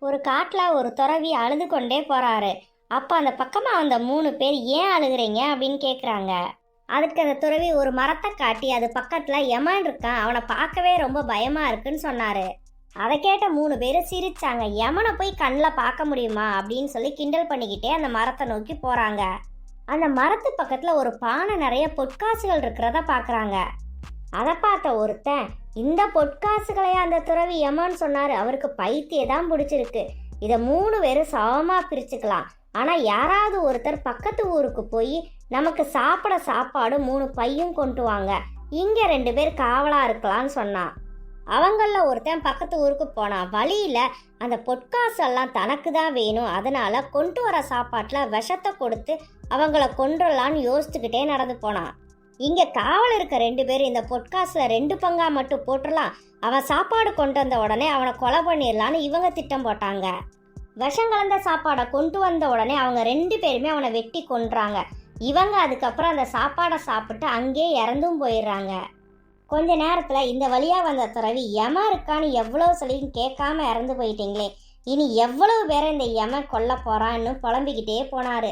ஒரு காட்டில் ஒரு துறவி அழுது கொண்டே போகிறாரு. அப்போ அந்த பக்கமாக வந்த 3 பேர் ஏன் அழுகுறீங்க அப்படின்னு கேட்குறாங்க. அதுக்கு அந்த துறவி ஒரு மரத்தை காட்டி அது பக்கத்தில் யமன் இருக்கான், அவனை பார்க்கவே ரொம்ப பயமாக இருக்குன்னு சொன்னார். அதை கேட்ட 3 பேர் சிரிச்சாங்க. யமனை போய் கண்ணில் பார்க்க முடியுமா அப்படின்னு சொல்லி கிண்டல் பண்ணிக்கிட்டே அந்த மரத்தை நோக்கி போகிறாங்க. அந்த மரத்து பக்கத்தில் ஒரு பானை நிறைய பொற்காசுகள் இருக்கிறத பார்க்குறாங்க. அதை பார்த்த ஒருத்தன், இந்த பொற்காசுகளையே அந்த துறவி யமன் சொன்னார், அவருக்கு பைத்தியம் தான் பிடிச்சிருக்கு, இதை 3 பேரும் சமமாக பிரிச்சுக்கலாம், ஆனால் யாராவது ஒருத்தர் பக்கத்து ஊருக்கு போய் நமக்கு சாப்பிட சாப்பாடு 3 பையும் கொண்டு வாங்க, இங்கே 2 பேர் காவலாக இருக்கலான்னு சொன்னான். அவங்களில் ஒருத்தன் பக்கத்து ஊருக்கு போனான். வழியில் அந்த பொற்காசெல்லாம் தனக்கு தான் வேணும், அதனால கொண்டு வர சாப்பாட்டில் விஷத்தை கொடுத்து அவங்கள கொன்றலான்னு யோசிச்சுக்கிட்டே நடந்து போனான். இங்கே காவல் இருக்க 2 பேர் இந்த பொற்காசில் 2 பங்கா மட்டும் போட்டுடலாம், அவன் சாப்பாடு கொண்டு வந்த உடனே அவனை கொலை பண்ணிடலான்னு இவங்க திட்டம் போட்டாங்க. விஷம் கலந்த சாப்பாடை கொண்டு வந்த உடனே அவங்க 2 பேருமே அவனை வெட்டி கொன்றாங்க. இவங்க அதுக்கப்புறம் அந்த சாப்பாடை சாப்பிட்டு அங்கேயே இறந்தும் போயிடுறாங்க. கொஞ்ச நேரத்தில் இந்த வழியாக வந்த துறவி, யம இருக்கான்னு எவ்வளோ சொல்லியும் கேட்காம இறந்து போயிட்டீங்களே, இனி எவ்வளவு பேரை இந்த யம கொல்ல போகிறான்னு புலம்பிக்கிட்டே போனார்.